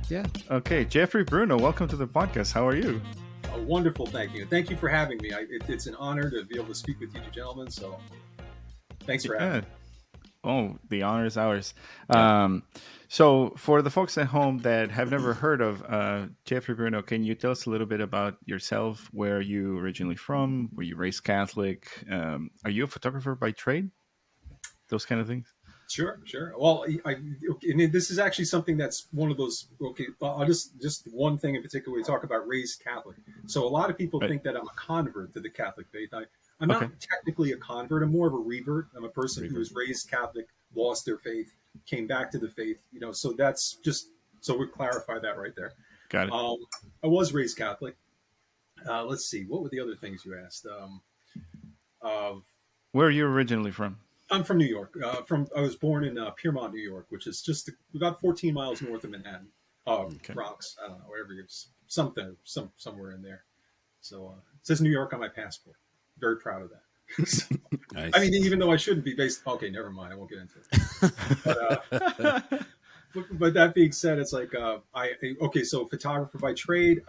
Yeah. Okay. Jefrrey Bruno, welcome to the podcast. How are you? Wonderful, thank you. Thank you for having me. It's an honor to be able to speak with you two gentlemen. So thanks for having Yeah. me. Oh, the honor is ours. Yeah. Um, so, for the folks at home that have never heard of Jefrrey Bruno, can you tell us a little bit about yourself? Where are you originally from? Were you raised Catholic? Are you a photographer by trade? Those kind of things? Sure, sure. Well, okay, and this is actually something that's one of those. Okay, I'll just one thing in particular. We talk about raised Catholic. So a lot of people Right. think that I'm a convert to the Catholic faith. I'm Okay. not technically a convert. I'm more of a revert. I'm a person who Revert. was raised Catholic, lost their faith, came back to the faith. So that's just so we clarify that right there. Got it. Um, I was raised Catholic. Let's see, what were the other things you asked? Uh, Where are you originally from? I'm from New York. I was born in Piermont, New York, which is just about 14 miles north of Manhattan. Okay. Bronx, I don't know, wherever you're, somewhere in there. So it says New York on my passport. Very proud of that. So, I Nice. mean, even though I shouldn't be based. Okay, never mind. I won't get into it. But that being said, it's like okay. So photographer by trade.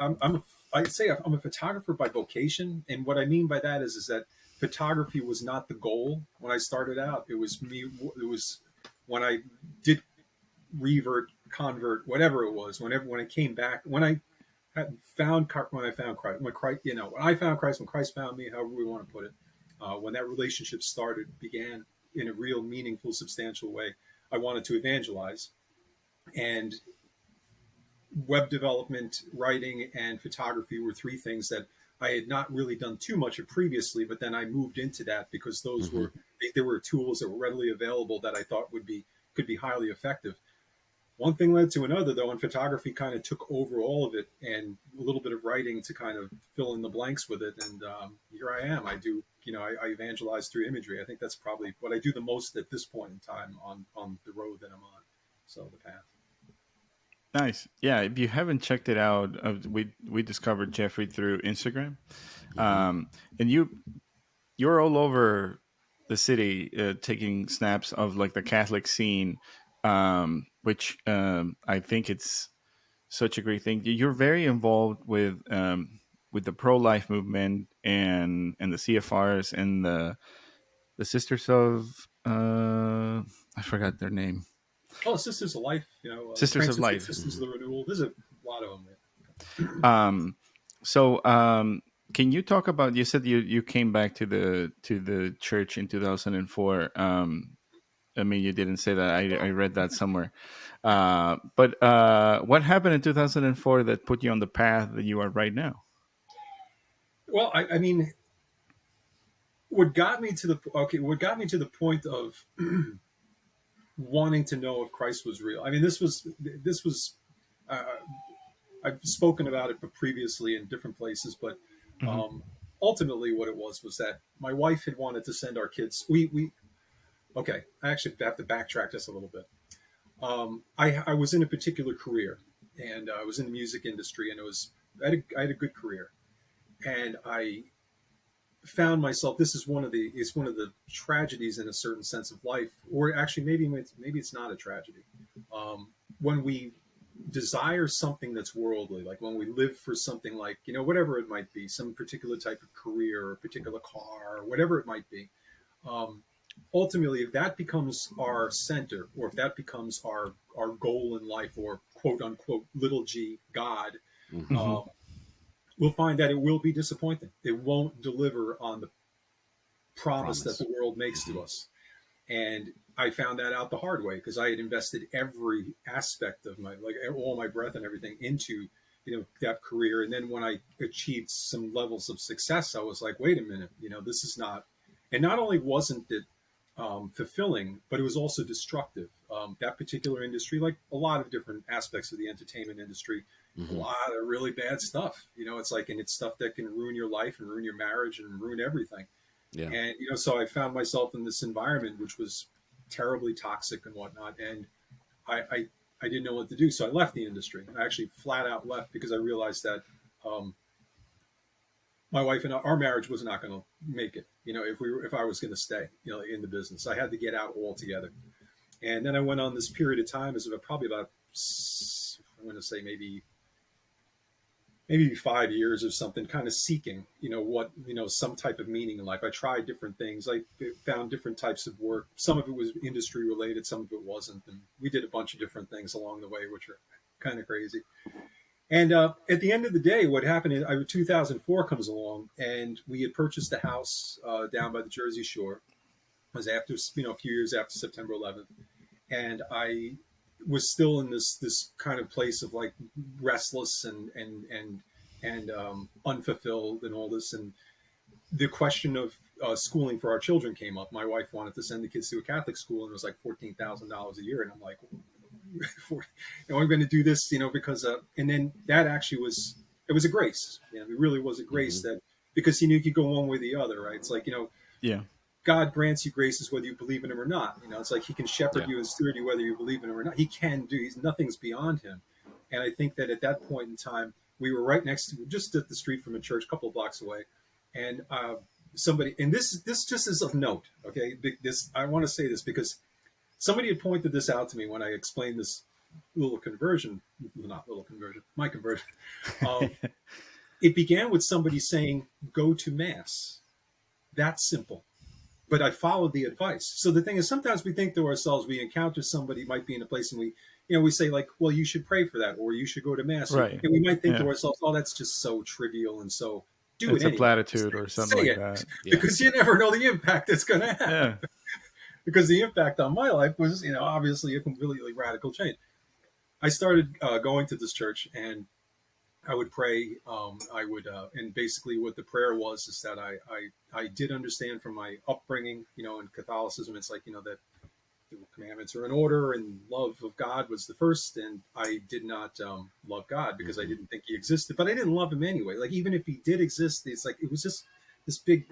I'd say I'm a photographer by vocation, and what I mean by that is that photography was not the goal when I started out. It was me. It was when I did revert, convert, whatever it was. When I came back, when I found Christ, when Christ, when I found Christ, when Christ found me, however we want to put it, when that relationship began in a real, meaningful, substantial way. I wanted to evangelize, and web development, writing, and photography were three things that I had not really done too much of previously, but then I moved into that because those hmm there were tools that were readily available that I thought could be highly effective. One thing led to another, though, and photography kind of took over all of it, and a little bit of writing to kind of fill in the blanks with it. And here I am. I evangelize through imagery. I think that's probably what I do the most at this point in time on the road that I'm on. So the path. Nice. Yeah. If you haven't checked it out, we discovered Jefrrey through Instagram, hmm and you're all over the city taking snaps of like the Catholic scene, which I think it's such a great thing. You're very involved with the pro life movement and the CFRs and the Sisters of I forgot their name. Oh, Sisters of Life, Sisters of Franciscan Life. Sisters of the Renewal. There's a lot of them. Um, so can you talk about? You said you came back to the church in 2004. I mean, you didn't say that. I read that somewhere. But what happened in 2004 that put you on the path that you are right now? Well, I mean, what got me to the point of wanting to know if Christ was real. I mean, this was uh, I've spoken about it previously in different places, but Hmm. um, ultimately, what it was that my wife had wanted to send our kids. We okay. I actually have to backtrack just a little bit. I was in a particular career, and I was in the music industry, and I had a good career, and I found myself. This is one of the tragedies in a certain sense of life, or actually maybe it's not a tragedy. When we desire something that's worldly, like when we live for something like whatever it might be, some particular type of career or a particular car or whatever it might be. Um, Ultimately, if that becomes our center, or if that becomes our goal in life, or quote unquote little g God, hmm Hmm. um, we'll find that it will be disappointing. It won't deliver on the promise that Promise. the world makes hmm to us. And I found that out the hard way because I had invested every aspect of all my breath and everything into that career. And then when I achieved some levels of success, I was like, wait a minute, this is not. And not only wasn't it fulfilling, but it was also destructive. That particular industry, like a lot of different aspects of the entertainment industry, a hmm lot of really bad stuff. It's like, and it's stuff that can ruin your life and ruin your marriage and ruin everything. Yeah. And so I found myself in this environment which was terribly toxic and whatnot, and I, I I didn't know what to do, so I left the industry. I actually flat out left because I realized that um, my wife and our marriage was not going to make it. If I was going to stay, in the business, I had to get out altogether. And then I went on this period of time, as probably about I'm going to say maybe 5 years or something, kind of seeking, what, some type of meaning in life. I tried different things. I found different types of work. Some of it was industry related, some of it wasn't. And we did a bunch of different things along the way, which are kind of crazy. And at the end of the day, what happened is 2004 comes along, and we had purchased a house down by the Jersey Shore. It was after, a few years after September 11th. And I was still in this kind of place of like restless and unfulfilled and all this. And the question of schooling for our children came up. My wife wanted to send the kids to a Catholic school, and it was like $14,000 a year. And I'm like, I'm going to do this, because, and then that actually it was a grace. It really was a grace that, because, you could go one way or the other, right? It's like, Yeah. God grants you graces whether you believe in him or not. It's like he can shepherd you and steward you whether you believe in him or not. He can do. Nothing's beyond him. And I think that at that point in time, we were right next to, just at the street from a church, a couple of blocks away, and somebody. And this just is of note. Okay, I want to say this because somebody had pointed this out to me when I explained this little conversion, not little conversion, my conversion. It began with somebody saying, "Go to mass." That's simple. But I followed the advice. So the thing is, sometimes we think to ourselves, we encounter somebody might be in a place, and we say like, well, you should pray for that, or you should go to mass. Right. And we might think to ourselves, oh, that's just so trivial. And so do it's it a anyway. platitude or something say like it, that. because you never know the impact it's going to have. Yeah. Because the impact on my life was, obviously a completely radical change. I started going to this church, and I would pray. And basically what the prayer was is that I did understand from my upbringing, in Catholicism, it's like, that the commandments are in order, and love of God was the first. And I did not love God because I didn't think he existed, but I didn't love him anyway. Like, even if he did exist, it's like, it was just this big.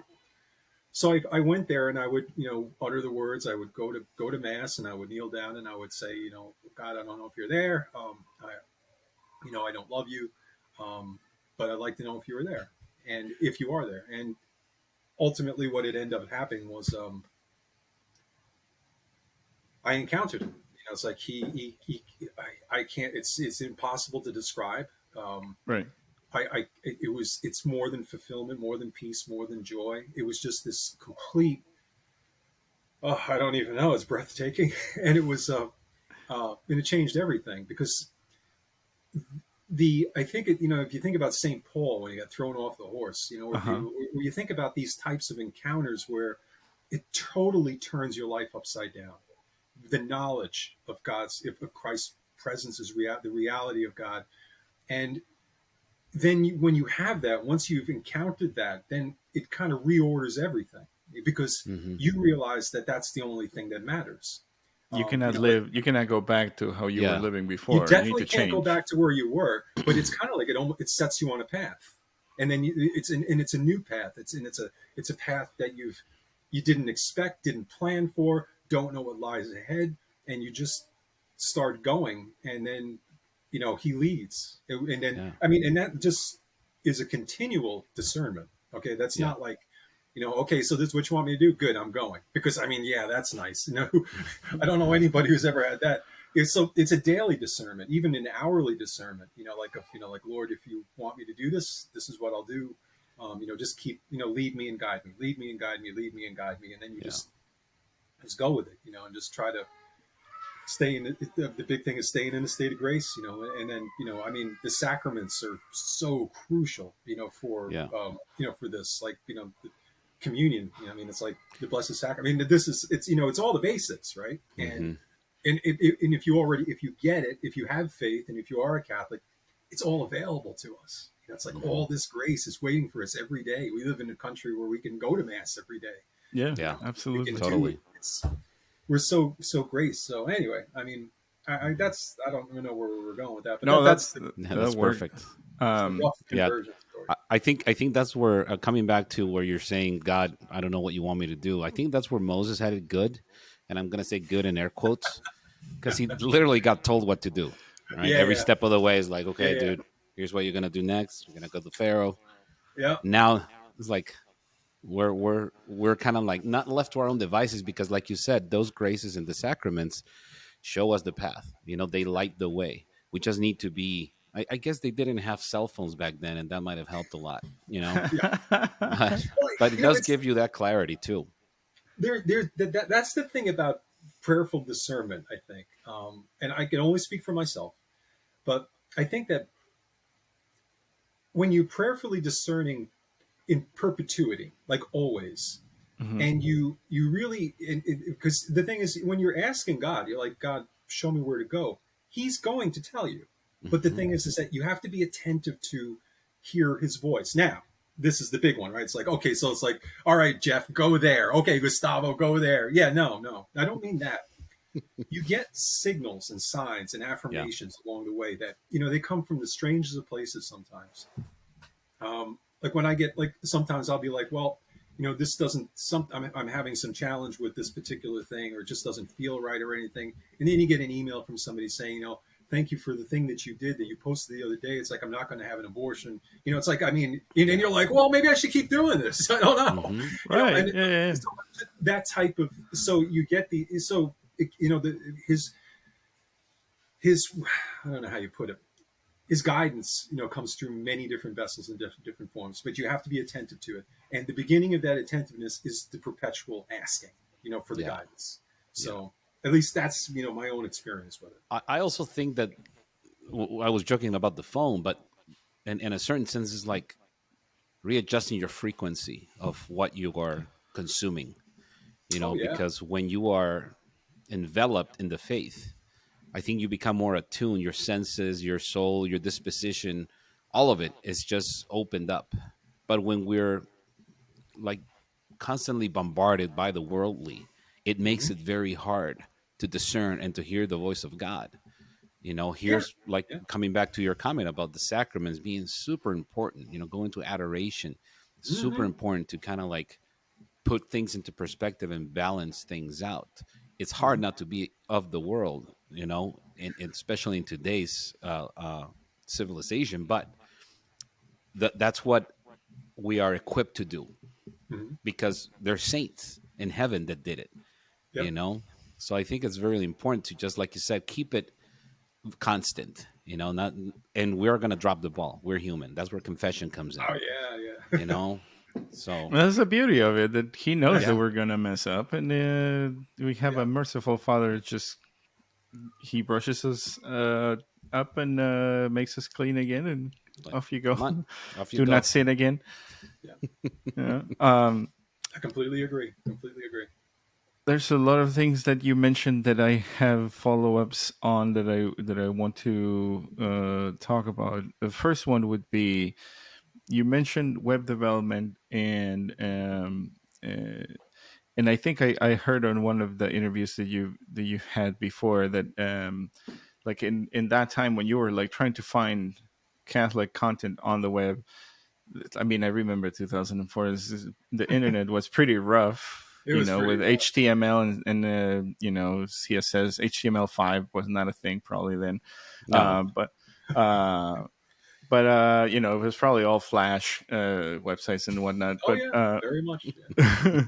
So I went there, and I would, utter the words. I would go to mass, and I would kneel down, and I would say, God, I don't know if you're there. I don't love you. But I'd like to know if you were there, and if you are there. And ultimately what it ended up happening was I encountered him. It's like I can't, it's impossible to describe. Right. It's more than fulfillment, more than peace, more than joy. It was just this complete, I don't even know, it's breathtaking. And it was, and it changed everything, because I think it, if you think about St. Paul when he got thrown off the horse, or you think about these types of encounters where it totally turns your life upside down. The knowledge of of Christ's presence is the reality of God. And then when you have that, once you've encountered that, then it kind of reorders everything, because you realize that that's the only thing that matters. You cannot live. You cannot go back to how you were living before. You definitely need to can't change. go back to where you were, but it's kind of like it sets you on a path, and then it's a new path. It's a path that you didn't expect, didn't plan for, don't know what lies ahead, and you just start going, and then he leads, and then and that just is a continual discernment. Okay, that's not like. Okay, so this is what you want me to do? Good, I'm going. Because, that's nice. I don't know anybody who's ever had that. It's a daily discernment, even an hourly discernment, like, Lord, if you want me to do this, this is what I'll do. Just keep, lead me and guide me, lead me and guide me, lead me and guide me. And then you just go with it, and just try to stay in the big thing is staying in a state of grace, and then, the sacraments are so crucial, for this, like, communion, it's like the Blessed Sacrament. It's all the basics, right? And if you get it, if you have faith, and if you are a Catholic, it's all available to us. It's like all this grace is waiting for us every day. We live in a country where we can go to mass every day. Yeah, absolutely, totally. We're so grace. So anyway, I don't even know where we were going with that. But no, that's perfect. I think that's where coming back to where you're saying, God, I don't know what you want me to do. I think that's where Moses had it good, and I'm gonna say good in air quotes, because he literally got told what to do. Right, every step of the way is like, okay, dude, here's what you're gonna do next. You're gonna go to Pharaoh. Yeah. Now it's like we're kind of like not left to our own devices, because, like you said, those graces and the sacraments show us the path. They light the way. We just need to be. I guess they didn't have cell phones back then, and that might have helped a lot, Yeah. but Well, but it you know, does it's give you that clarity too. that's the thing about prayerful discernment, I think. And I can only speak for myself, but I think that when you're prayerfully discerning in perpetuity, like always, Mhm. and you really, because the thing is, when you're asking God, you're like, God, show me where to go. He's going to tell you, but the Hmm. thing is that you have to be attentive to hear His voice. Now, this is the big one, right? It's like, okay, so it's like, all right, Jeff, go there. Okay, Gustavo, go there. Yeah, no, I don't mean that. You get signals and signs and Yeah, affirmations along the way that they come from the strangest of places sometimes. Like when I get like sometimes I'll be like, well, this doesn't some I'm having some challenge with this particular thing, or it just doesn't feel right or anything. And then you get an email from somebody saying, thank you for the thing that you did that you posted the other day. It's like, I'm not going to have an abortion. It's like, I mean, and yeah. you're like, well, maybe I should keep doing this. I don't know. Hmm. Right. And Yeah, yeah. so that type of, so you get his I don't know how you put it, his guidance, comes through many different vessels in different forms, but you have to be attentive to it. And the beginning of that attentiveness is the perpetual asking, for the Yeah, guidance. yeah. So at least that's, my own experience with it. I also think that I was joking about the phone, but in a certain sense, it's like readjusting your frequency of what you are consuming. Oh yeah. Because when you are enveloped in the faith, I think you become more attuned. Your senses, your soul, your disposition, all of it is just opened up. But when we're like constantly bombarded by the worldly, it makes Hmm. it very hard to discern and to hear the voice of God. Yeah. Here's like Yeah. coming back to your comment about the sacraments being super important, going to adoration, super Hmm. important to kind of like put things into perspective and balance things out. It's hard Hmm. not to be of the world, and especially in today's civilization. But that's what we are equipped to do Hmm. because there's saints in heaven that did it, you Yep. know? So I think it's really important to just, like you said, keep it constant, not, and we're going to drop the ball. We're human. That's where confession comes in, Oh yeah. you Yeah. know? So, Well, that's the beauty of it, that he knows that yeah, we're gonna mess up, and we have Yeah. a merciful Father. Just he brushes us up and makes us clean again, and like, off you go. come on, off you Do not go. sin again. Yeah. Yeah. I completely agree. Completely agree. There's a lot of things that you mentioned that I have follow-ups on, that I want to talk about. The first one would be, you mentioned web development, uh, and I think I heard on one of the interviews that you had before that, like in that time when you were like trying to find Catholic content on the web. I mean, I remember 2004. The internet was pretty rough, It was pretty with rough. HTML and CSS. HTML5 was not a thing probably then, No. but uh, it was probably all Flash websites and whatnot. Oh yeah. Very much. Yeah.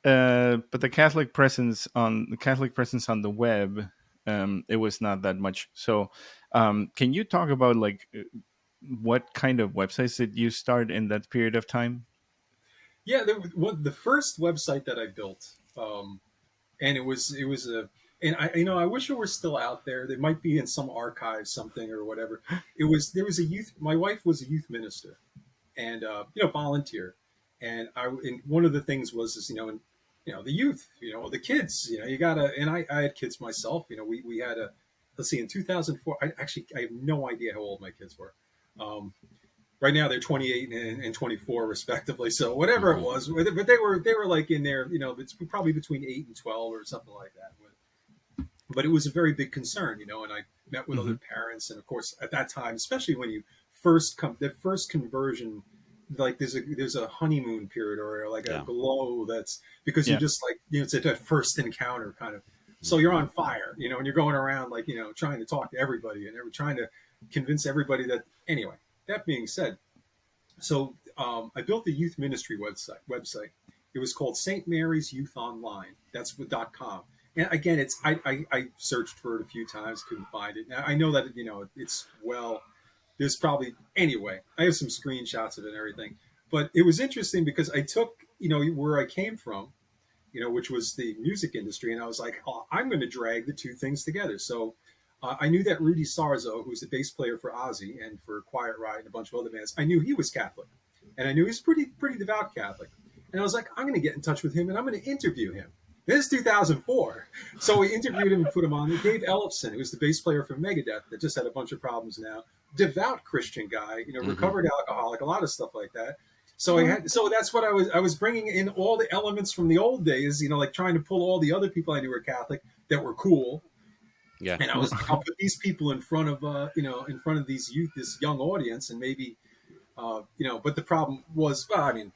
But the Catholic presence on the web, it was not that much. So, can you talk about like what kind of websites did you start in that period of time? Yeah. The first website that I built, and it was a, and I wish it were still out there. They might be in some archive, something or whatever. There was a youth. My wife was a youth minister, and volunteer, and one of the things was is and the youth, the kids, you gotta, and I had kids myself. We had a, let's see, in 2004. I have no idea how old my kids were. Um, right now they're 28 and 24 respectively, so whatever it Hmm. was, but they were like in there, it's probably between 8 and 12 or something like that. But it was a very big concern, and I met with Hmm. other parents, and of course at that time, especially when you first come, the first conversion, like there's a honeymoon period, or like a Yeah. glow, that's because you Yeah. just like, it's a first encounter kind of, so you're Hmm. on fire, and you're going around like, trying to talk to everybody, and trying to convince everybody that, anyway. That being said, so I built a youth ministry website. It was called St. Mary's Youth Online. That's .com. And again, I searched for it a few times, couldn't find it. Now, I know that it's there's probably anyway. I have some screenshots of it and everything, but it was interesting because I took where I came from, which was the music industry, and I was like, oh, I'm going to drag the two things together. So I knew that Rudy Sarzo, who's the bass player for Ozzy and for Quiet Riot and a bunch of other bands, I knew he was Catholic, and I knew he's pretty devout Catholic, and I was like, I'm going to get in touch with him and I'm going to interview him. This is 2004. So we interviewed him and put him on. Dave Ellefson, who's the bass player for Megadeth, that just had a bunch of problems now. Devout Christian guy, recovered alcoholic, a lot of stuff like that. So so that's what I was bringing in all the elements from the old days, like trying to pull all the other people I knew were Catholic that were cool. Yeah. And I was like, I'll put these people in front of in front of these youth, this young audience, and maybe but the problem was, well, I mean,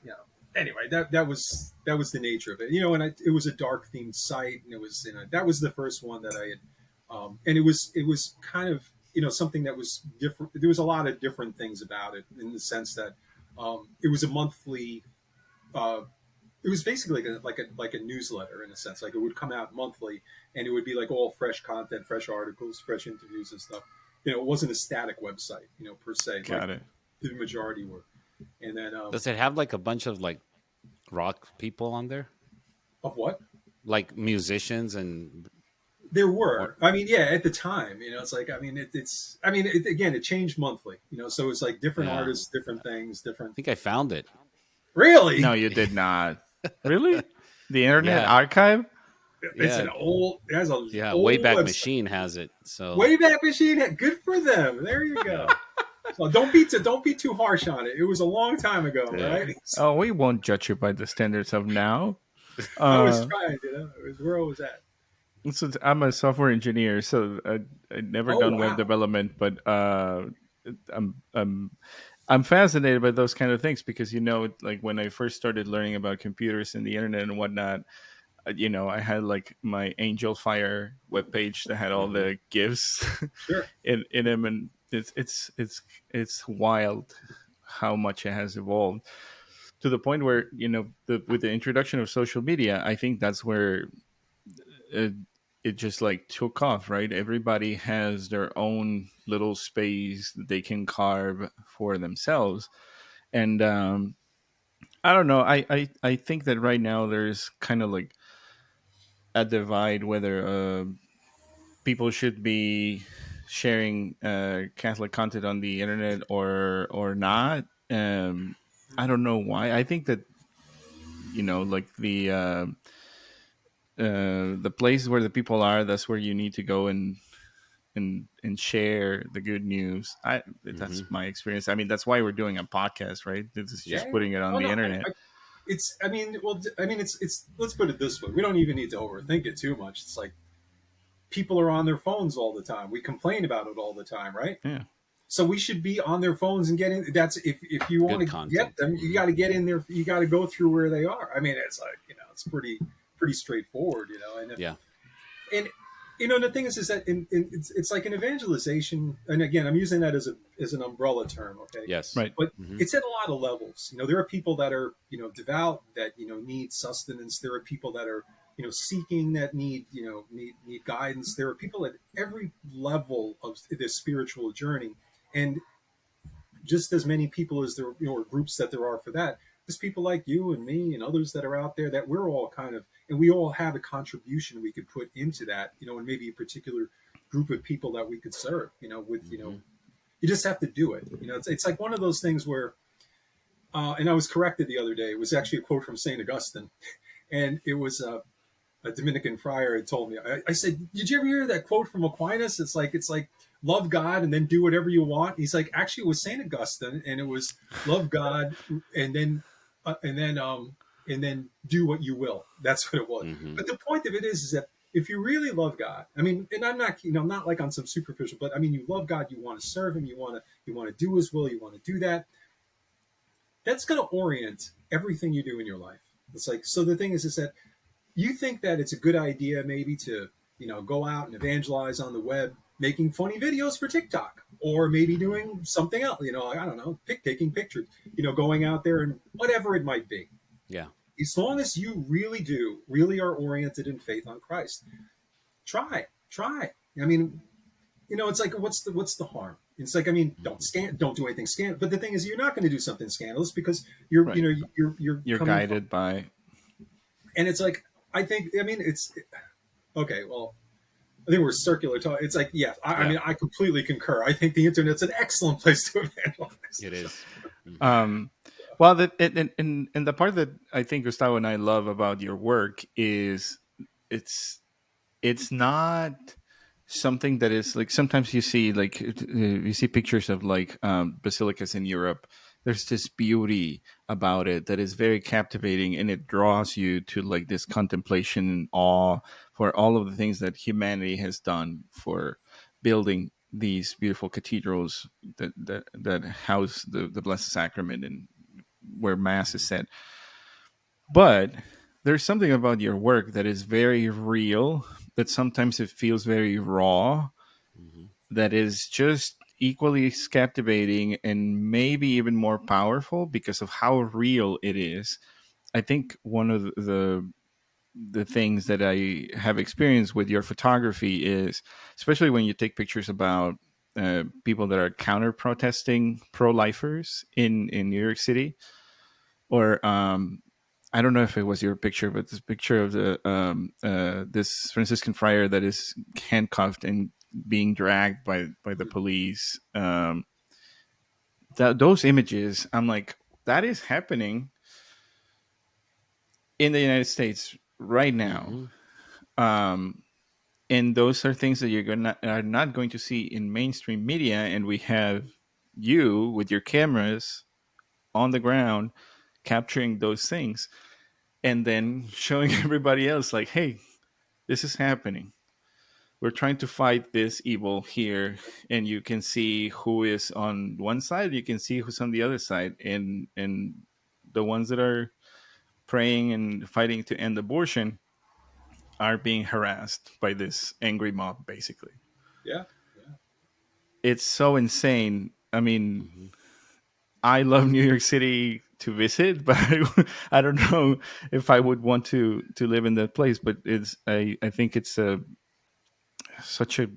anyway, that was the nature of it, and it was a dark themed site, and it was, that was the first one that I had, and it was kind of, something that was different. There was a lot of different things about it in the sense that, it was a monthly, it was basically like a newsletter in a sense, like it would come out monthly, and it would be like all fresh content, fresh articles, fresh interviews and stuff. It wasn't a static website, per se. Got it. The majority were. And then Does it have like a bunch of like rock people on there? Of what? Like musicians and there were. I mean, yeah, at the time, it's like, I mean, again, it changed monthly, so it's like different artists, different things, different. I think I found it. Really? No, you did not. Really? The Internet Archive? It's an old. It has a old Wayback website. Machine has it. So Wayback Machine, good for them. There you go. So don't be too harsh on it. It was a long time ago, right? Oh, we won't judge you by the standards of now. I was trying, it was where I was at. So I'm a software engineer, so I've never done web development, but I'm fascinated by those kind of things because like when I first started learning about computers and the internet and whatnot, I had like my Angel Fire webpage that had all the GIFs in them, and it's wild how much it has evolved to the point where with the introduction of social media, I think that's where it just like took off, right? Everybody has their own little space that they can carve for themselves, and I don't know. I think that right now there's kind of like a divide whether people should be sharing Catholic content on the internet or not. I don't know why. I think that like the place where the people are, that's where you need to go and share the good news. That's my experience. I mean, that's why we're doing a podcast, right? This is just putting it on the internet. It's let's put it this way. We don't even need to overthink it too much. It's like people are on their phones all the time. We complain about it all the time, right? Yeah. So we should be on their phones and getting. That's if you want to get them, you got to get in there. You got to go through where they are. I mean, it's like it's pretty straightforward, And and the thing is that it's like an evangelization. And again, I'm using that as an umbrella term, okay? Yes, right. But it's at a lot of levels. There are people that are devout that need sustenance. There are people that are seeking that need guidance. There are people at every level of the spiritual journey, and just as many people as there or groups that there are for that. There's people like you and me and others that are out there that we're all kind of, and we all have a contribution we could put into that, and maybe a particular group of people that we could serve, you just have to do it. It's like one of those things where, and I was corrected the other day. It was actually a quote from St. Augustine, and it was a Dominican friar had told me. I said, "Did you ever hear that quote from Aquinas? It's like love God and then do whatever you want." He's like, "Actually, it was St. Augustine, and it was love God and then do what you will." That's what it was. But the point of it is that if you really love God, I mean, and I'm not, not like on some superficial, but I mean, you love God, you want to serve Him, you want to do His will, you want to do that. That's going to orient everything you do in your life. It's like, so the thing is that you think that it's a good idea maybe to, go out and evangelize on the web, making funny videos for TikTok, or maybe doing something else, I don't know, taking pictures, going out there and whatever it might be. Yeah. as long as you really are oriented in faith on Christ, try. I mean, it's like what's the harm? It's like, I mean, Mhm. don't do anything scandalous. But the thing is, you're not going to do something scandalous because you're Right. you're You're coming from, guided by. and it's like, I mean, it's okay. Well, I think we're circular talk. It's like, yes, I Yeah, mean, I completely concur. I think the internet's an excellent place to evangelize. it is. Mhm. Um, well, and the part that I think Gustavo and I love about your work is it's it's not something that is like sometimes you see like you see pictures of like basilicas in Europe. There's this beauty about it that is very captivating, and it draws you to like this contemplation and awe for all of the things that humanity has done for building these beautiful cathedrals that house the Blessed Sacrament and where Mass is Mhm. said. But there's something about your work that is very real, that sometimes it feels very raw, Mhm. that is just equally as captivating and maybe even more powerful because of how real it is. I think one of the things that I have experienced with your photography is, especially when you take pictures about people that are counter protesting pro lifers in New York City, or I don't know if it was your picture, but this picture of the this Franciscan friar that is handcuffed and being dragged by the police. Those images, I'm like, that is happening in the United States right now. Mhm. Um, and those are things that are not going to see in mainstream media. And we have you with your cameras on the ground capturing those things and then showing everybody else like, hey, this is happening. We're trying to fight this evil here, and you can see who is on one side, you can see who's on the other side, and the ones that are praying and fighting to end abortion are being harassed by this angry mob basically. Yeah, yeah, It's so insane. I mean, Mhm. I love New York City to visit, but I don't know if I would want to live in that place. But I think it's such a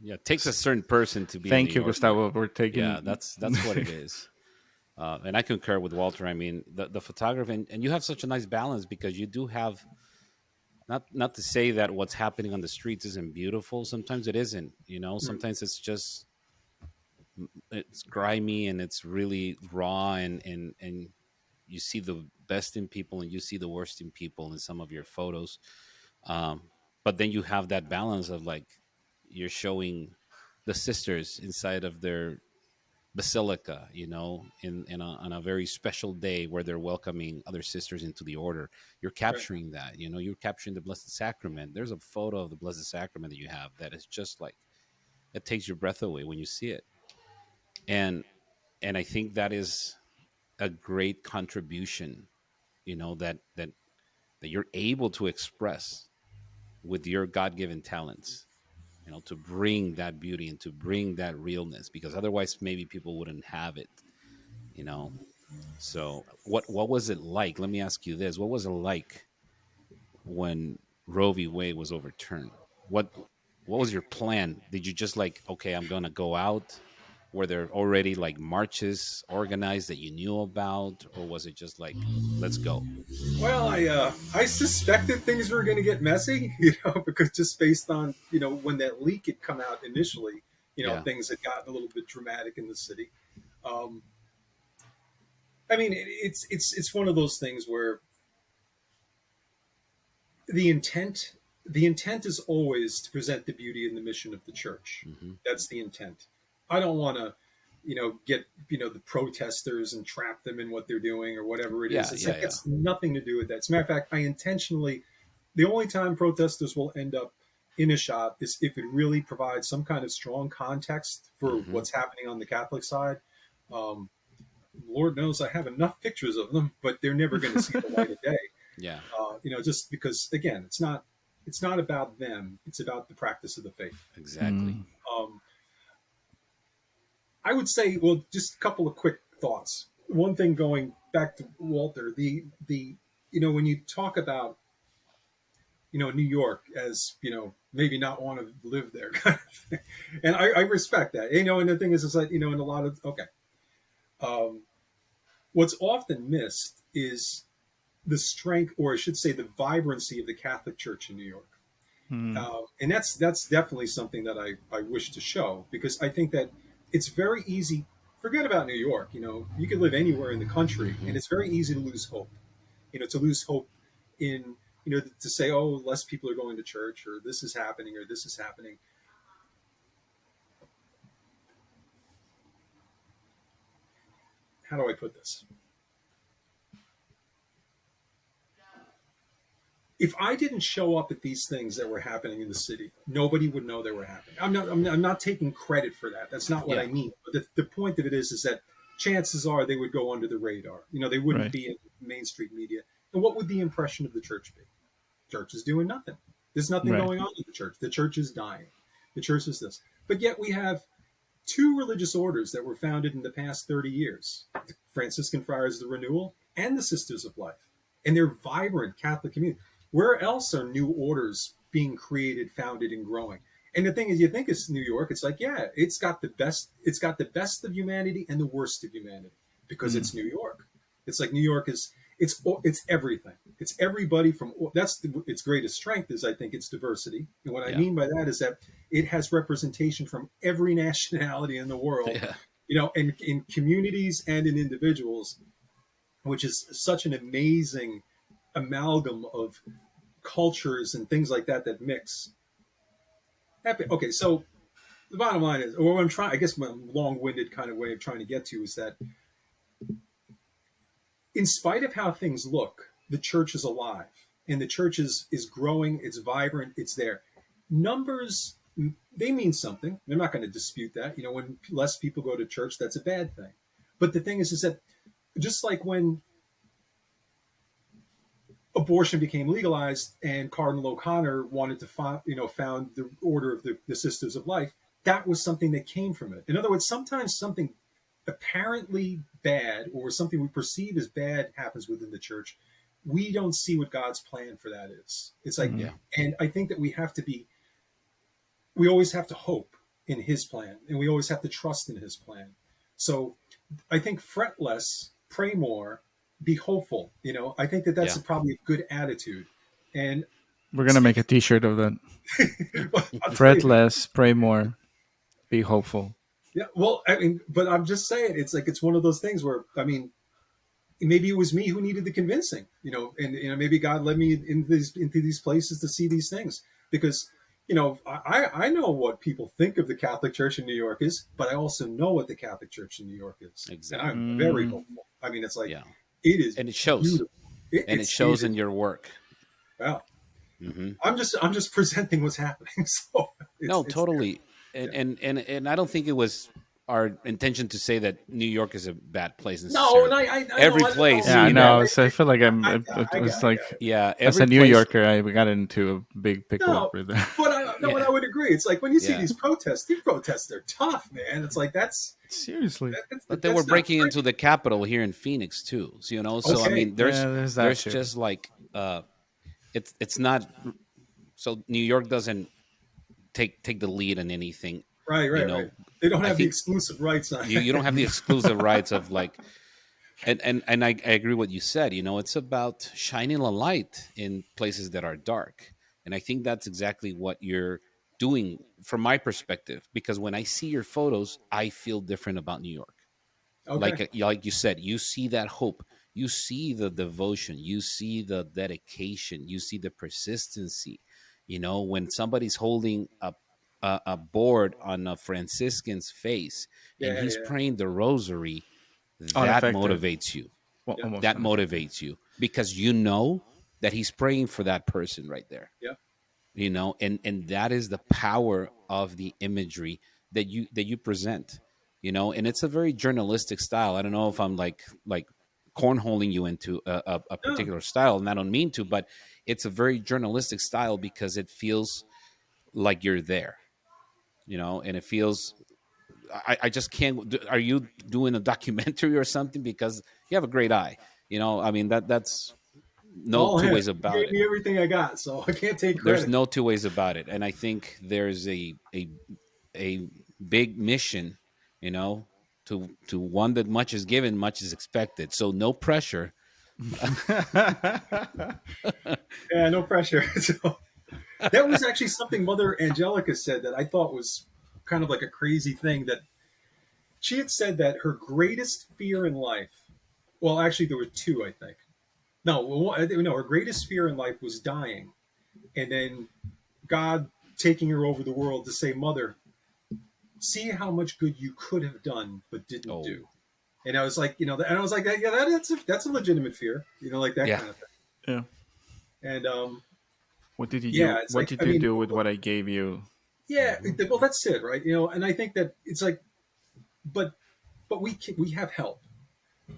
Yeah, it takes a certain person to be a New thank you, Yorker. Gustavo, for Yeah, taking. that's what it is. And I concur with Walter. I mean, the photography, and you have such a nice balance because you do have, not to say that what's happening on the streets isn't beautiful. Sometimes it isn't. mm, Sometimes it's grimy and it's really raw, and you see the best in people and you see the worst in people in some of your photos. Um, but then you have that balance of like you're showing the sisters inside of their basilica, on a very special day where they're welcoming other sisters into the order. You're right. capturing that. You're capturing the Blessed Sacrament. There's a photo of the Blessed Sacrament that you have that is just like it takes your breath away when you see it. And and I think that is a great contribution, that you're able to express with your God-given talents, to bring that beauty and to bring that realness, because otherwise maybe people wouldn't have it, you know. So what was it like? Let me ask you this. What was it like when Roe v. Wade was overturned? What was your plan? Did you just like, okay, I'm gonna go out? Were there already like marches organized that you knew about, or was it just like, let's go? Well, I suspected things were going to get messy, because just based on when that leak had come out initially, Yeah. things had gotten a little bit dramatic in the city. Um, I mean, it's one of those things where the intent the intent is always to present the beauty and the mission of the church. Hmm. That's the intent. I don't want to get the protesters and trap them in what they're doing or whatever it is. Yeah. It's Yeah. like Yeah. it's nothing to do with that. As a matter of fact, I intentionally, the only time protesters will end up in a shot is if it really provides some kind of strong context for Hmm. what's happening on the Catholic side. um, Lord knows I have enough pictures of them, but they're never going to see the light of day. Yeah. Just because, again, it's not about them. It's about the practice of the faith. Exactly. Mm, Um, I would say, well, just a couple of quick thoughts. One thing, going back to Walter, the when you talk about New York as maybe not want to live there kind of thing. And I respect that. And the thing is like in a lot of um, what's often missed is the strength, or I should say, the vibrancy of the Catholic Church in New York. Hmm. And that's definitely something that I wish to show, because I think that it's very easy. Forget about New York. You could live anywhere in the country, and Hmm. it's very easy to lose hope. To lose hope in to say, oh, less people are going to church, or this is happening, or this is happening. How do I put this? If I didn't show up at these things that were happening in the city, nobody would know they were happening. I'm not taking credit for that. That's not what I Yeah. mean. But the point of it is that chances are they would go under the radar. They wouldn't Right. be in mainstream media. And what would the impression of the church be? Church is doing nothing. There's nothing Right. going on in the church. The church is dying. The church is this. But yet we have two religious orders that were founded in the past 30 years: the Franciscan Friars of the Renewal and the Sisters of Life. And they're vibrant Catholic communities. Where else are new orders being created, founded, and growing? And the thing is, you think it's New York, it's like, yeah, it's got the best of humanity and the worst of humanity, because Hmm. it's New York. It's like New York is it's everything. It's everybody from its greatest strength is, I think, its diversity. And what I Yeah. mean by that is that it has representation from every nationality in the world, Yeah. in communities and in individuals, which is such an amazing amalgam of cultures and things like that mix. Okay, so the bottom line is, or what I'm trying, I guess my long-winded kind of way of trying to get to is that, in spite of how things look, the church is alive, and the church is growing. It's vibrant. It's there. Numbers, they mean something. They're not going to dispute that. When less people go to church, that's a bad thing. But the thing is that, just like when abortion became legalized and Cardinal O'Connor wanted to found the Order of the Sisters of Life, that was something that came from it. In other words, sometimes something apparently bad, or something we perceive as bad, happens within the church. We don't see what God's plan for that is. It's like, Hmm. Yeah. and I think that we always have to hope in His plan, and we always have to trust in His plan. So I think fret less, pray more, be hopeful. I think that that's Yeah. probably a good attitude. And We're gonna make speaking, a T-shirt of that. I'll tell Fret you, man. less, pray more, be hopeful. Yeah, well, I mean, but I'm just saying, it's like it's one of those things where, I mean, maybe it was me who needed the convincing, and maybe God led me into these places to see these things, because I know what people think of the Catholic Church in New York is, but I also know what the Catholic Church in New York is, and Exactly. I'm very Mm. hopeful. I mean, it's like Yeah. it is And it shows. beautiful. And it It shows is. in your work. Wow. Hmm. I'm just presenting what's happening. So No, it's there. totally. And, Yeah. and I don't think it was our intention to say that New York is a bad place No, and necessarily. I know, Every I don't know. place, Yeah, I you know. know, So I feel like it was I got like, it. yeah, as every a New place, Yorker, I got into a big pickle No, with that. but I no, and yeah, I would agree. It's like when you see yeah. these protests, they're tough, man. It's like Seriously. But they were that's not breaking into great. the capital here in Phoenix too. So, so I Okay, mean, Yeah, there's that there's too. just like it's not so New York doesn't take the lead in anything. right, You right, right. know, They don't I have the think exclusive rights on you don't it. have the exclusive rights of like and I agree what you said. It's about shining a light in places that are dark, and I think that's exactly what you're doing from my perspective. Because when I see your photos, I feel different about New York. Okay, Like you said, you see that hope, you see the devotion, you see the dedication, you see the persistency. When somebody's holding a board on a Franciscan's face and yeah, he's yeah, praying the rosary, that Unaffected. motivates you. Well, yeah, almost That unaffected. motivates you because you know that he's praying for that person right there. yeah. And that is the power of the imagery that you present. And it's a very journalistic style. I don't know if I'm like cornholing you into a No, particular style, and I don't mean to, but it's a very journalistic style because it feels like you're there. And it feels I just can't. Are you doing a documentary or something? Because you have a great eye. I mean, that's It's no all two him. ways He about gave it. me everything I got, so I can't take There's credit. no two ways about it. And I think there's a big mission, you know, to one that much is given, much is expected. So no pressure. Yeah, no pressure. So that was actually something Mother Angelica said that I thought was kind of like a crazy thing. That she had said that her greatest fear in life. Well, actually, there were two, I think. No, no, her greatest fear in life was dying, and then God taking her over the world to say, "Mother, see how much good you could have done but didn't Oh, do." And I was like, and I was like, yeah, that's a legitimate fear, like that yeah. kind of thing. Yeah. And What did you yeah, do? it's What like, did I you mean, do with what I gave you? yeah, Hmm. well, that's it, right? And I think that it's like, but we have help.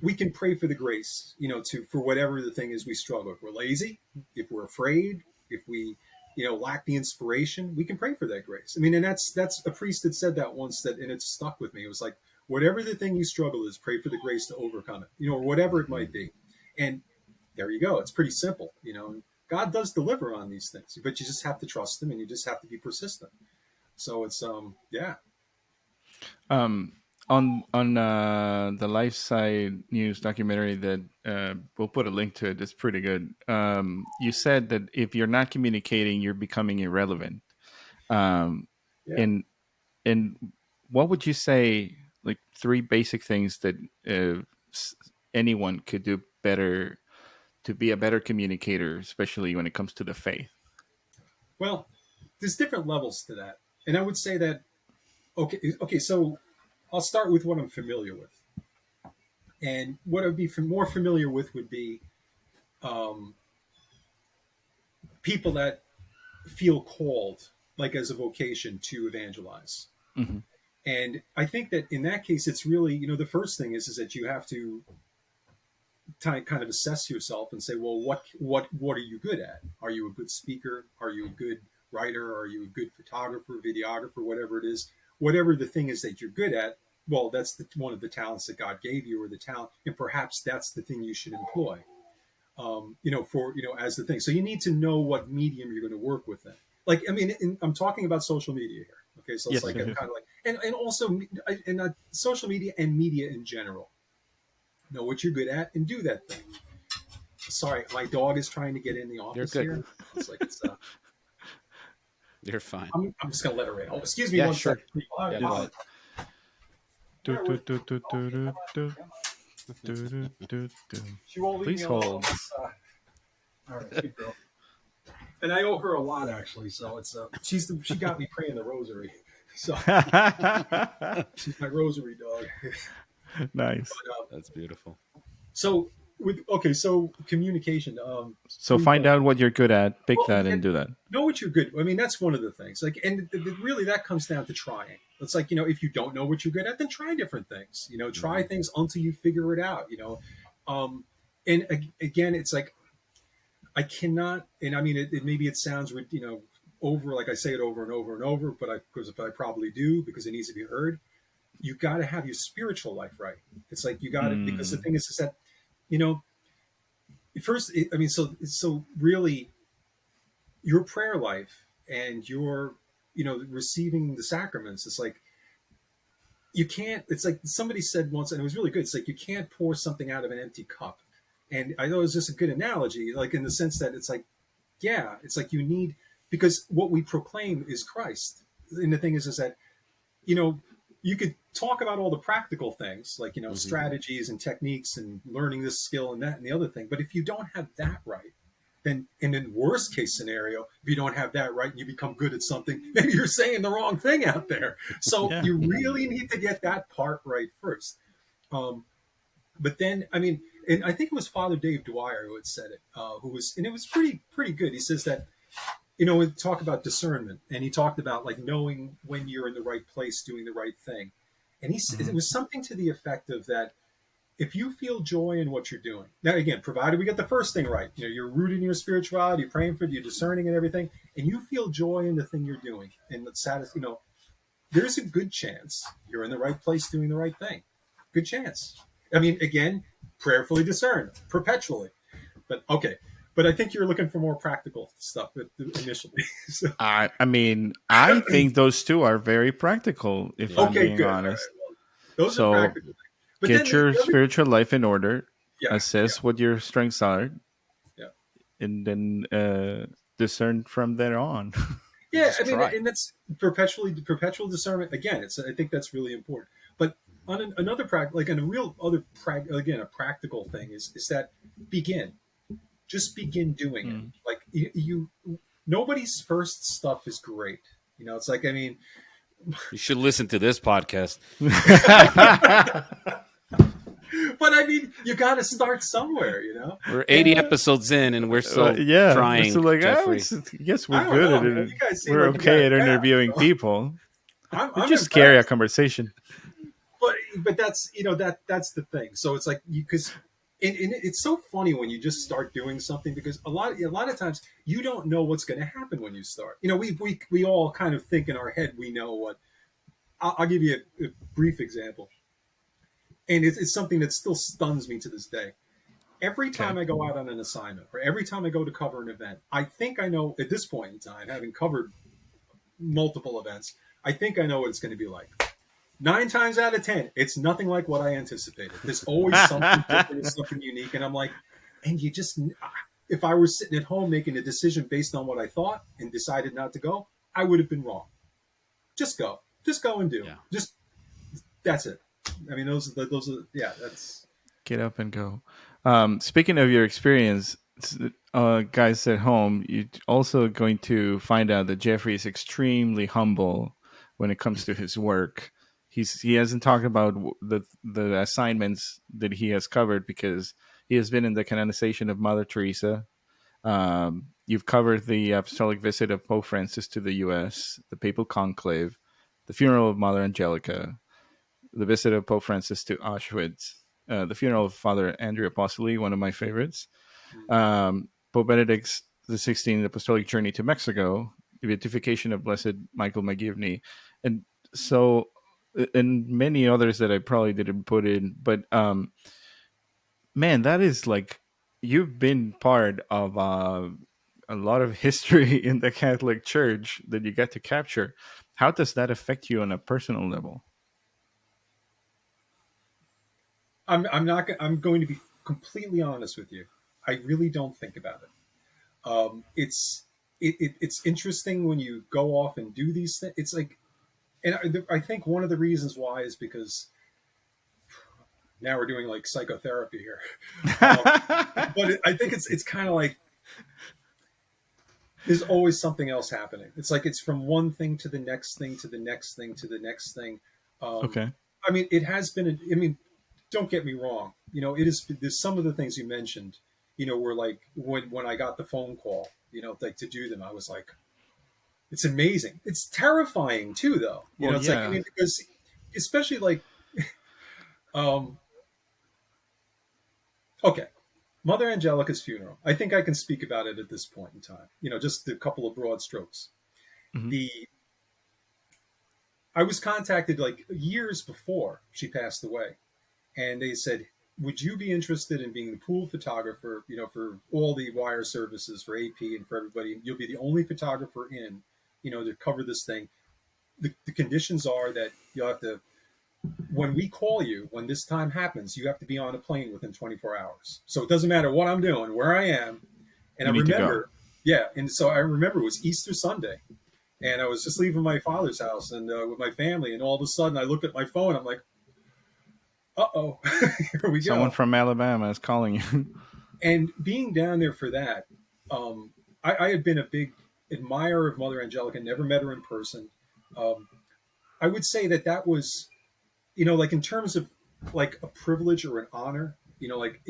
We can pray for the grace, to for whatever the thing is we struggle. If we're lazy, if we're afraid, if we, lack the inspiration, we can pray for that grace. I mean, and that's a priest that said that once, that and it stuck with me. It was like, whatever the thing you struggle is, pray for the grace to overcome it, or whatever it Hmm. might be. And there you go. It's pretty simple, God does deliver on these things, but you just have to trust Him and you just have to be persistent. So it's yeah. Um, on the Life Side News documentary that we'll put a link to it. It's pretty good. You said that if you're not communicating, you're becoming irrelevant. Um, Yeah. and and what would you say, like three basic things that s- anyone could do better to be a better communicator, especially when it comes to the faith? Well, there's different levels to that, and I would say that okay. So I'll start with what I'm familiar with, and what I'd be more familiar with would be um, people that feel called, like as a vocation, to evangelize. Hmm. And I think that in that case, it's really, the first thing is that you have to kind of assess yourself and say, well, what are you good at? Are you a good speaker? Are you a good writer? Are you a good photographer, videographer, whatever it is? Whatever the thing is that you're good at, well, that's one of the talents that God gave you, or the talent, and perhaps that's the thing you should employ. For as the thing. So you need to know what medium you're going to work with. Then, like, I mean, I'm talking about social media here. Okay, so it's Yes, like a yes, yes. kind of like, and also, social media and media in general. Know what you're good at and do that thing. Sorry, my dog is trying to get in the You're office good. here. It's like it's. You're fine. I'm just gonna let her in. Oh, excuse me Yeah, one sure. second, people. I Yeah, go Yes. ahead. apologize. Do, Bear do, with me. do, do, Oh, do, she'll do, come right do, back in. do, do, do, do. She won't leave me Please alone. hold. All right, good girl. And I owe her a lot, actually. So it's she got me praying the rosary. So she's my rosary dog. Nice. But, That's beautiful. so so communication. So Three find things. out what you're good at, pick Well, that, yeah, and do that. know what you're good. I mean, that's one of the things. Like, and really, that comes down to trying. It's like, if you don't know what you're good at, then try different things. Try Hmm. things until you figure it out. And again, it's like I cannot. And I mean, maybe it sounds over, like I say it over and over and over, but I probably do, because it needs to be heard. You got to have your spiritual life right. It's like you got it, because the Mm. thing is that you know first. I mean, so really, your prayer life and your receiving the sacraments, it's like you can't. It's like somebody said once, and it was really good. It's like you can't pour something out of an empty cup. And I thought it was just a good analogy, like in the sense that it's like, yeah, it's like you need, because what we proclaim is Christ. And the thing is that you know you could talk about all the practical things, like Hmm. strategies and techniques and learning this skill and that and the other thing, but if you don't have that right, then, and in worst case scenario, if you don't have that right and you become good at something, maybe you're saying the wrong thing out there. So Yeah. you really need to get that part right first. um, but then, I mean, and I think it was Father Dave Dwyer who had said it, and it was pretty good. He says that, we talk about discernment, and he talked about like knowing when you're in the right place, doing the right thing. And it Mhm. was something to the effect of that: if you feel joy in what you're doing, now again, provided we get the first thing right, you're rooted in your spirituality, you're praying for it, you're discerning and everything, and you feel joy in the thing you're doing, and the saddest, there's a good chance you're in the right place doing the right thing. Good chance. I mean, again, prayerfully discern, perpetually. But okay. But I think you're looking for more practical stuff initially. So, I mean, I think those two are very practical, if Yeah. I'm okay, being good. All right. honest. Well, those are So practical. But then get your the other, spiritual life in order, yeah, yeah, assess what your strengths are, yeah. and then discern from there on. Yeah, I Just mean, try. and that's perpetual discernment. Again, I think that's really important. But on another practical, like in a real other again, a practical thing is that begin, just begin doing it. Mm. Like you nobody's first stuff is great. It's like, I mean, You should listen to this podcast. but I mean, you got to start somewhere. We're And 80 episodes in, and we're still Yeah, we're trying, still like, Jeffrey. yes, we're I don't good know, at man. it. You guys seem We're like you got okay it at down. interviewing So people. We I'm just carry a impressed. conversation. But that's that's the thing. So it's like because and it's so funny when you just start doing something, because a lot of times you don't know what's going to happen when you start. We all kind of think in our head we know what. I'll give you a brief example, and it's something that still stuns me to this day. Every Okay. time I go out on an assignment, or every time I go to cover an event, I think I know at this point in time, having covered multiple events, I think I know what it's going to be like. 9 times out of 10, it's nothing like what I anticipated. There's always something different, something unique, and I'm like, and you just, if I were sitting at home making a decision based on what I thought and decided not to go, I would have been wrong. Just go and do. Yeah. Just that's it. I mean, those are yeah. That's Get up and go. Speaking of your experience, guys at home, you're also going to find out that Jeffrey is extremely humble when it comes to his work. He hasn't talked about the assignments that he has covered, because he has been in the canonization of Mother Teresa. You've covered the apostolic visit of Pope Francis to the U.S., the papal conclave, the funeral of Mother Angelica, the visit of Pope Francis to Auschwitz, the funeral of Father Andrew Apostoli, one of my favorites, Pope Benedict XVI apostolic journey to Mexico, the beatification of Blessed Michael McGivney, and so and many others that I probably didn't put in. But man, that is like, you've been part of a lot of history in the Catholic Church that you get to capture. How does that affect you on a personal level? I'm not. I'm going to be completely honest with you. I really don't think about it. It's interesting when you go off and do these things. It's like, and I think one of the reasons why is because now we're doing like psychotherapy here. But I think it's kind of like there's always something else happening. It's like it's from one thing to the next thing to the next thing to the next thing. Okay. I mean, it has been. I mean, don't get me wrong. It is. There's some of the things you mentioned. Were like when I got the phone call. Like to do them, I was like, it's amazing. It's terrifying too, though. Well, It's like, I yeah. mean, because especially like, um, okay, Mother Angelica's funeral. I think I can speak about it at this point in time. Just a couple of broad strokes. Mhm. The I was contacted like years before she passed away, and they said, "Would you be interested in being the pool photographer? For all the wire services for AP and for everybody. You'll be the only photographer in, to cover this thing. The conditions are that you'll have to, when we call you, when this time happens, you have to be on a plane within 24 hours. So it doesn't matter what I'm doing, where I am." And You I need to go. remember, yeah, and so I remember it was Easter Sunday, and I was just leaving my father's house and with my family, and all of a sudden I looked at my phone. I'm like, "Uh-oh, here we Someone go." from Alabama is calling you. And being down there for that, I had been a big admirer of Mother Angelica, never met her in person. Um, I would say that was, like in terms of like a privilege or an honor, like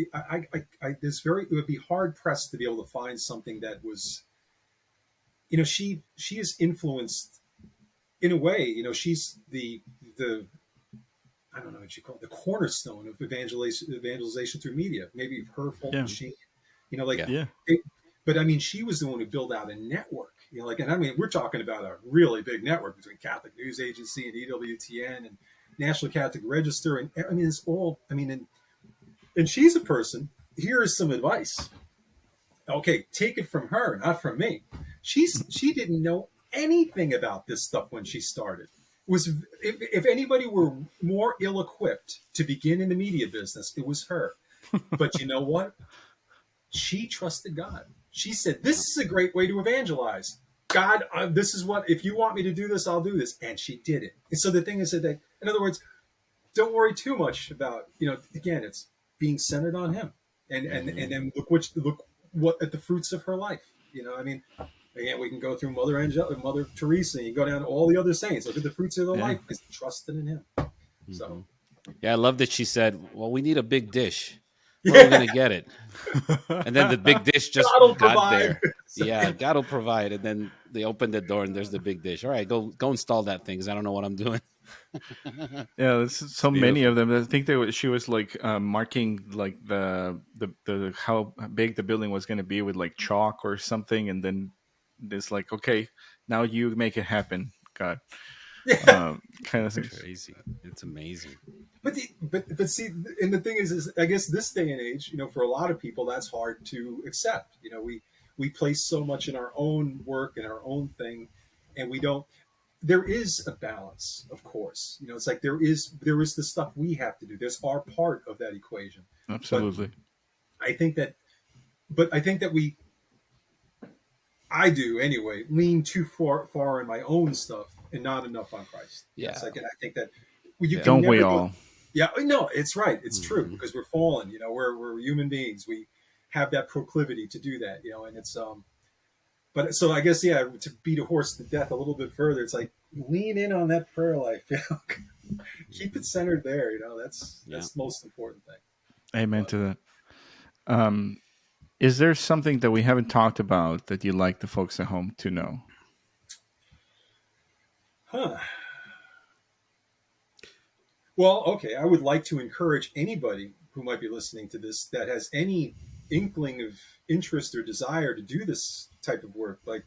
this it would be hard pressed to be able to find something that was, she is influenced in a way, she's the I don't know what you call it, the cornerstone of evangelization through media. Maybe her, Fulton Yeah. Sheen, like, Yeah. Yeah. but I mean, she was the one who built out a network, You know, like, and I mean, we're talking about a really big network between Catholic News Agency and EWTN and National Catholic Register, and I mean, it's all. I mean, and she's a person. Here is some advice. Okay, take it from her, not from me. She didn't know anything about this stuff when she started. Was if anybody were more ill-equipped to begin in the media business, it was her. But you know what? She trusted God. She said, Yeah. "This is a great way to evangelize. God, this is what. If you want me to do this, I'll do this." And she did it. And so the thing is that, in other words, don't worry too much about, again, it's being centered on Him, and then look what at the fruits of her life. I mean, again, we can go through Mother Teresa, and you go down to all the other saints. Look at the fruits of their Yeah. life because they trusted in Him. Hmm. So Yeah, I love that she said, "Well, we need a big dish. Where are we yeah, gonna get it?" And then the big dish just God will got provide. there. Yeah, God will provide. And then they opened the door, and there's the big dish. All right, go install that thing, because I don't know what I'm doing. Yeah, there's It's so many of beautiful. them. I think she was like marking like the how big the building was going to be with like chalk or something, and then it's like, okay, now you make it happen, God, Yeah, kind of It's things. crazy. It's amazing. but see, and the thing is I guess this day and age, for a lot of people, that's hard to accept. We place so much in our own work and our own thing, and we don't. There is a balance, of course. It's like there is the stuff we have to do. There's our part of that equation, but Absolutely. I think that, we, I do anyway, lean too far in my own stuff and not enough on Christ. It's Yeah. like, and I think that you Yeah. can Don't we never go. all? Yeah, no, it's right. It's true Hmm. because we're fallen. We're human beings. We have that proclivity to do that. And it's But so I guess, yeah, to beat a horse to death a little bit further, it's like lean in on that prayer life. Keep it centered there. That's Yeah. the most important thing. Amen But to that. Um, is there something that we haven't talked about that you'd like the folks at home to know? huh. Well, okay. I would like to encourage anybody who might be listening to this that has any inkling of interest or desire to do this type of work, like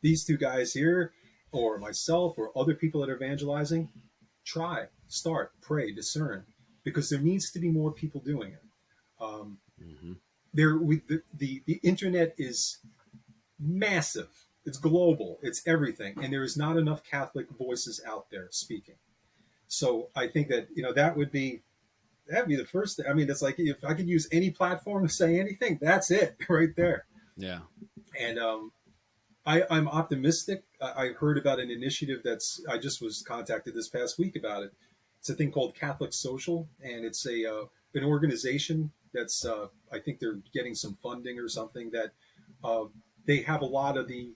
these two guys here, or myself, or other people that are evangelizing. Try, start, pray, discern, because there needs to be more people doing it. Um, Hmm. the internet is massive. It's global. It's everything, and there is not enough Catholic voices out there speaking. So I think that that'd be the first thing. I mean, it's like if I could use any platform to say anything, that's it right there. Yeah. And I'm optimistic. I heard about an initiative I just was contacted this past week about it. It's a thing called Catholic Social, and it's an organization that's I think they're getting some funding or something that uh, they have a lot of the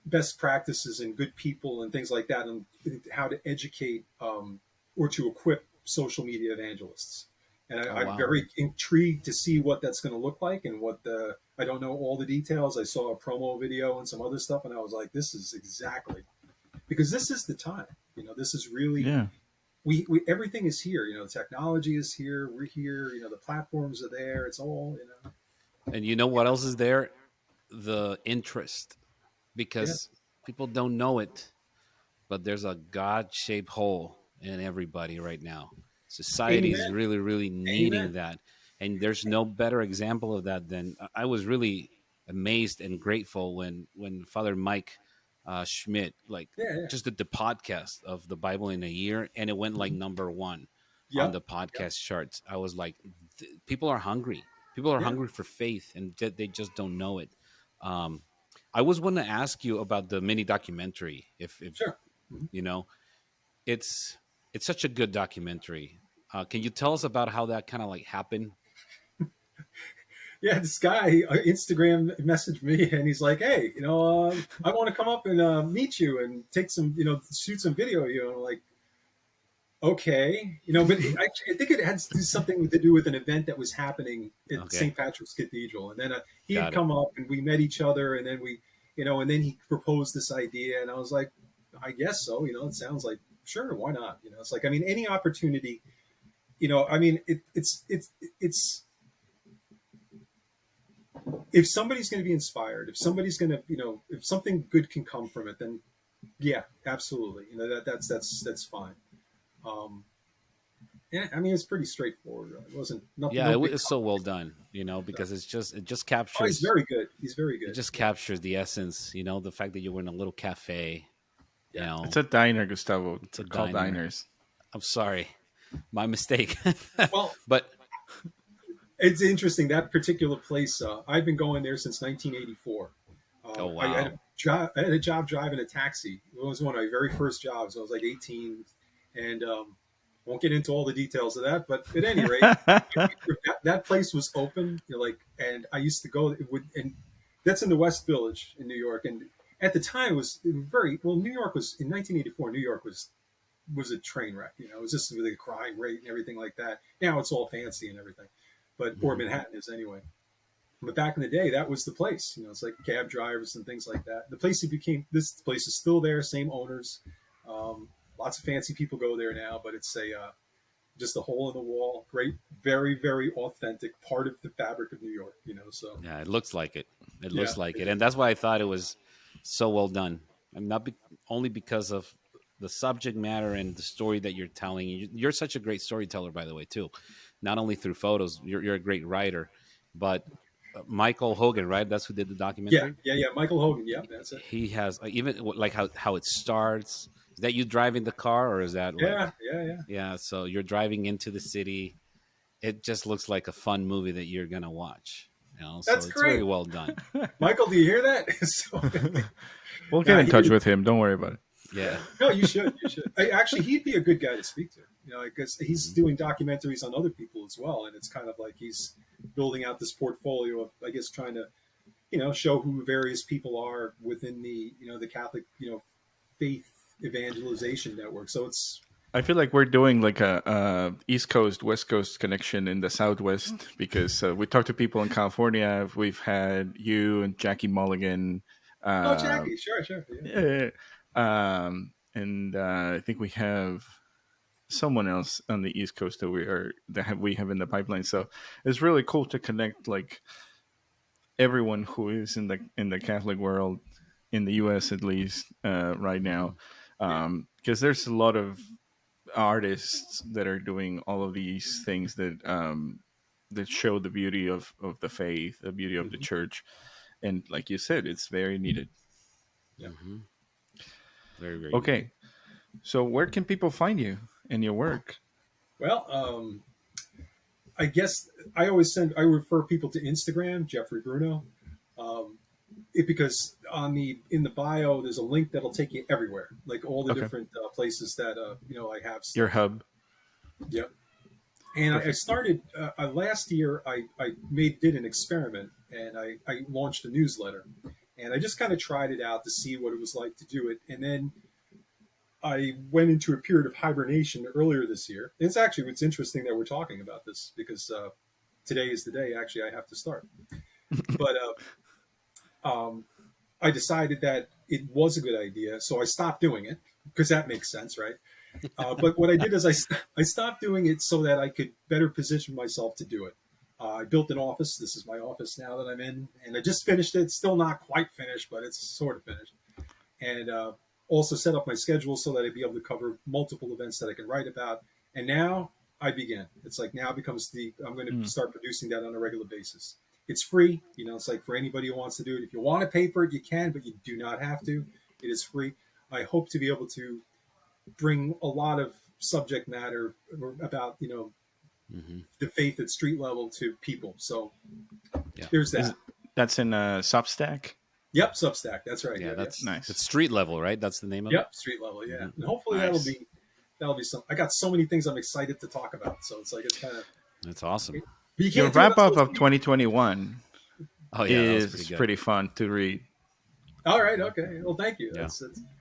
best practices and good people and things like that, and how to educate or to equip social media evangelists. And Oh I'm wow. very intrigued to see what that's going to look like, and I don't know all the details. I saw a promo video and some other stuff, and I was like, this is exactly, because this is the time. This is really, Yeah. we everything is here. The technology is here. We're here. The platforms are there. It's all. And you know what else is there? The interest, Yeah. because people don't know it, but there's a God-shaped hole in everybody right now. Society is Amen. really, really Amen. needing that, and there's no better example of that than I was really amazed and grateful when Father Mike Schmidt like Yeah. Yeah. just did the podcast of the Bible in a year, and it went like Mhm. number 1 on Yep. the Yep. podcast charts. I was like, people are hungry. People are Yeah. hungry for faith, and they just don't know it. Um, I was going to ask you about the mini documentary, if Sure. Mhm. you know, it's it's such a good documentary. Can you tell us about how that kind of like happened? Yeah, this guy Instagram messaged me, and he's like, "Hey, I want to come up and meet you and take some, shoot some video." I'm like, okay, but I think it had to do something to do with an event that was happening at Okay, St. Patrick's Cathedral, and then he had got it. come up, and we met each other, and then and then he proposed this idea, and I was like, I guess so. It sounds like sure, why not? It's like, I mean, any opportunity. I mean, it's if somebody's going to be inspired, if somebody's going to, if something good can come from it, then yeah, absolutely. That's fine. Um, yeah, I mean, it's pretty straightforward. Really. It wasn't nothing, Yeah, no big. it's so well done, because it just Oh, he's captures very good. He's very it good. just Yeah, captures the essence, the fact that you were in a little cafe, you yeah. know, It's a diner, Gustavo. it's a They're called diner. diners. I'm sorry, my mistake. Well, But it's interesting that particular place. I've been going there since 1984. oh I had wow, I had a job driving a taxi. It was one of my very first jobs. I was like 18, and won't get into all the details of that. But at any rate, that place was open. And I used to go. And that's in the West Village in New York. And at the time, it was very well. New York was in 1984. New York was a train wreck. It was just with the crime rate and everything like that. Now it's all fancy and everything, or hmm Manhattan is anyway. But back in the day, that was the place. It's like cab drivers and things like that. This place is still there, same owners. Lots of fancy people go there now, but it's just a hole in the wall. Great, very, very authentic part of the fabric of New York. So yeah, it looks like it. It yeah, looks like it, and that's why I thought it was so well done. I'm not only because of the subject matter and the story that you're telling. You're such a great storyteller, by the way, too. Not only through photos, you're a great writer, but Michael Hogan, right? That's who did the yeah, documentary. yeah, yeah. Michael Hogan. Yeah, that's it. He has even like how it starts. Is that you driving the car, or is that Yeah, like yeah, yeah. yeah? So you're driving into the city. It just looks like a fun movie that you're gonna watch. So That's it's very great. well done. Michael, do you hear that? So, We'll get nah, in touch with him. Don't worry about it. Yeah. no, you should. You should. Actually, he'd be a good guy to speak to. I guess he's Mhm. doing documentaries on other people as well, and it's kind of like he's building out this portfolio of, I guess, trying to, show who various people are within the Catholic, faith evangelization network. So it's I feel like we're doing like a East Coast West Coast connection in the Southwest because we talked to people in California. We've had you and Jackie Mulligan. oh, Uh, Jackie, sure, sure, yeah, yeah, and I think we have someone else on the East Coast we have in the pipeline. So it's really cool to connect like everyone who is in the Catholic world in the U.S. at least right now, yeah. because there's a lot of artists that are doing all of these things that show the beauty of the faith, the beauty of the Mhm. church, and like you said, it's very needed. Yeah. Hmm. Very very needed. Okay, so where can people find you and your work? Well, I guess I refer people to Instagram, Jefrrey Bruno. Um, because in the bio there's a link that'll take you everywhere, like all the Okay, different places that I have your stuff. hub. Yep. And I Perfect. started last year. I did an experiment, and I launched a newsletter, and I just kind of tried it out to see what it was like to do it, and then I went into a period of hibernation earlier this year. And it's interesting that we're talking about this because today is the day actually I have to start. But I decided that it was a good idea, so I stopped doing it because that makes sense, right? But what I did is I stopped doing it so that I could better position myself to do it. I built an office. This is my office now that I'm in, and I just finished it. Still not quite finished, but it's sort of finished. And also set up my schedule so that I'd be able to cover multiple events that I can write about. And now I begin. It's like now becomes I'm going to Mm. start producing that on a regular basis. It's free. It's like for anybody who wants to do it. If you want to pay for it, you can, but you do not have to. It is free. I hope to be able to bring a lot of subject matter about Hmm. the faith at street level to people. So Yeah. there's Is that. that's in Substack? Yep, Substack. That's right. Yeah. Yeah, yeah. That's Nice. street level, right? That's the name of it. Yep, street level. Yeah, Hmm. and hopefully Nice. that'll be some. I got so many things I'm excited to talk about. So it's like it's kind of. That's awesome. But you Your can't do it wrap on up social of media. 2021 Oh yeah, that was pretty is good. pretty fun to read. All right. Okay. Well, thank you. Yeah.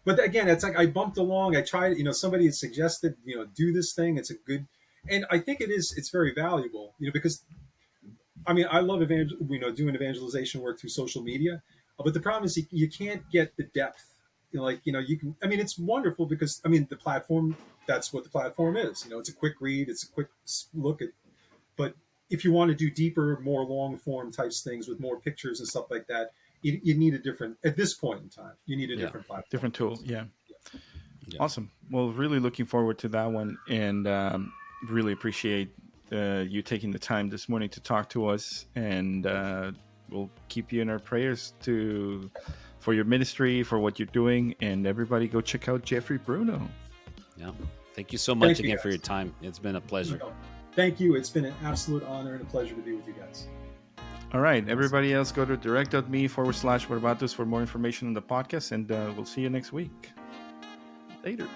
But again, it's like I bumped along. I tried. Somebody had suggested. Do this thing. It's a good, and I think it is. It's very valuable. Because I mean, I love doing evangelization work through social media. But the problem is you can't get the depth. You can. I mean, it's wonderful because I mean, the platform. That's what the platform is. It's a quick read. It's a quick look at. But if you want to do deeper, more long form types things with more pictures and stuff like that, you need a different, at this point in time, you need a Yeah. different platform. Different tool. Yeah. Yeah. Awesome. Well, really looking forward to that one, and really appreciate you taking the time this morning to talk to us. And we'll keep you in our prayers for your ministry, for what you're doing, and everybody go check out Jefrrey Bruno. Yeah. Thank you so much Thank you, again guys. for your time. It's been a pleasure. Thank you. It's been an absolute honor and a pleasure to be with you guys. All right, everybody else, go to direct.me/Barbatos for more information on the podcast, and we'll see you next week. Later.